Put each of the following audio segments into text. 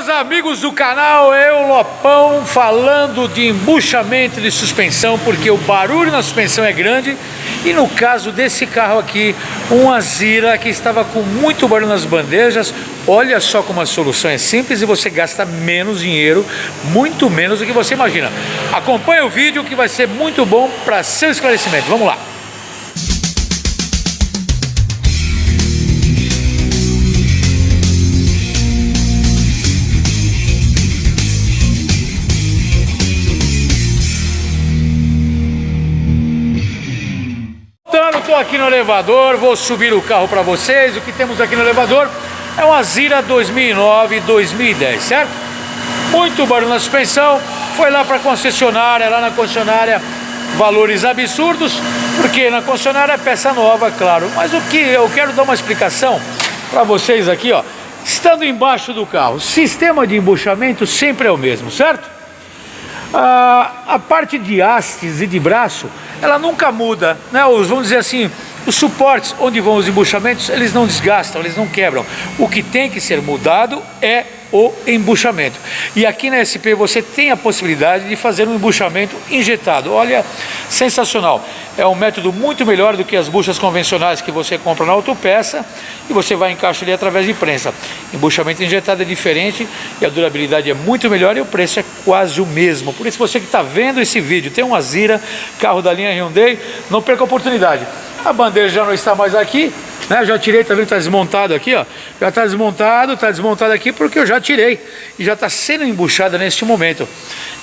Meus amigos do canal, eu, Lopão, falando de embuchamento de suspensão, porque o barulho na suspensão é grande. E no caso desse carro aqui, um Azira que estava com muito barulho nas bandejas. Olha só como a solução é simples e você gasta menos dinheiro, muito menos do que você imagina. Acompanhe o vídeo que vai ser muito bom para seu esclarecimento. Vamos lá. Estou aqui no elevador, vou subir o carro para vocês. O que temos aqui no elevador é um Azira 2009-2010, certo? Muito barulho na suspensão. Foi lá para a concessionária, lá na concessionária valores absurdos, porque na concessionária é peça nova, claro. Mas o que eu quero dar uma explicação para vocês aqui, ó. Estando embaixo do carro, o sistema de embuchamento sempre é o mesmo, certo? A parte de hastes e de braço, ela nunca muda, né? Vamos dizer assim, os suportes onde vão os embuchamentos, eles não desgastam, eles não quebram. O que tem que ser mudado é o embuchamento. E aqui na SP você tem a possibilidade de fazer um embuchamento injetado. Olha, sensacional. É um método muito melhor do que as buchas convencionais que você compra na autopeça e você vai encaixar ali através de prensa. Embuchamento injetado é diferente e a durabilidade é muito melhor e o preço é quase o mesmo. Por isso, você que está vendo esse vídeo, tem um Azira, carro da linha Hyundai, não perca a oportunidade. A bandeja já não está mais aqui, né? Já tirei, tá vendo? Está desmontado aqui, ó. Já está desmontado aqui porque eu já tirei e já está sendo embuchada neste momento.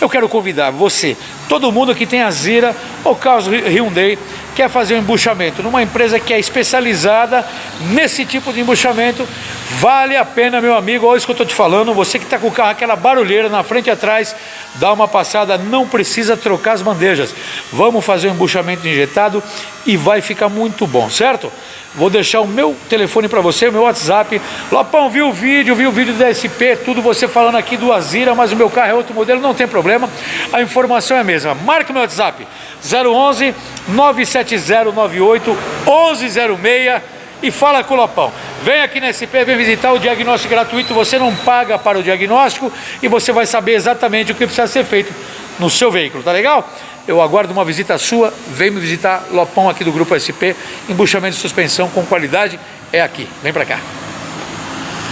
Eu quero convidar você, todo mundo que tem Azira ou carros Hyundai, quer fazer um embuchamento numa empresa que é especializada nesse tipo de embuchamento, vale a pena, meu amigo. Olha isso que eu estou te falando. Você que está com o carro, aquela barulheira na frente e atrás, dá uma passada, não precisa trocar as bandejas. Vamos fazer um embuchamento injetado e vai ficar muito bom, certo? Vou deixar o meu telefone para você, o meu WhatsApp. Lopão, viu o vídeo da SP, tudo você falando aqui do Azira, mas o meu carro é outro modelo, não tem problema. A informação é a mesma. Marque o meu WhatsApp, 011 970 98 1106 e fala com o Lopão. Vem aqui na SP, vem visitar o diagnóstico gratuito. Você não paga para o diagnóstico e você vai saber exatamente o que precisa ser feito no seu veículo, tá legal? Eu aguardo uma visita sua. Vem me visitar, Lopão aqui do Grupo SP. Embuchamento de suspensão com qualidade é aqui. Vem pra cá.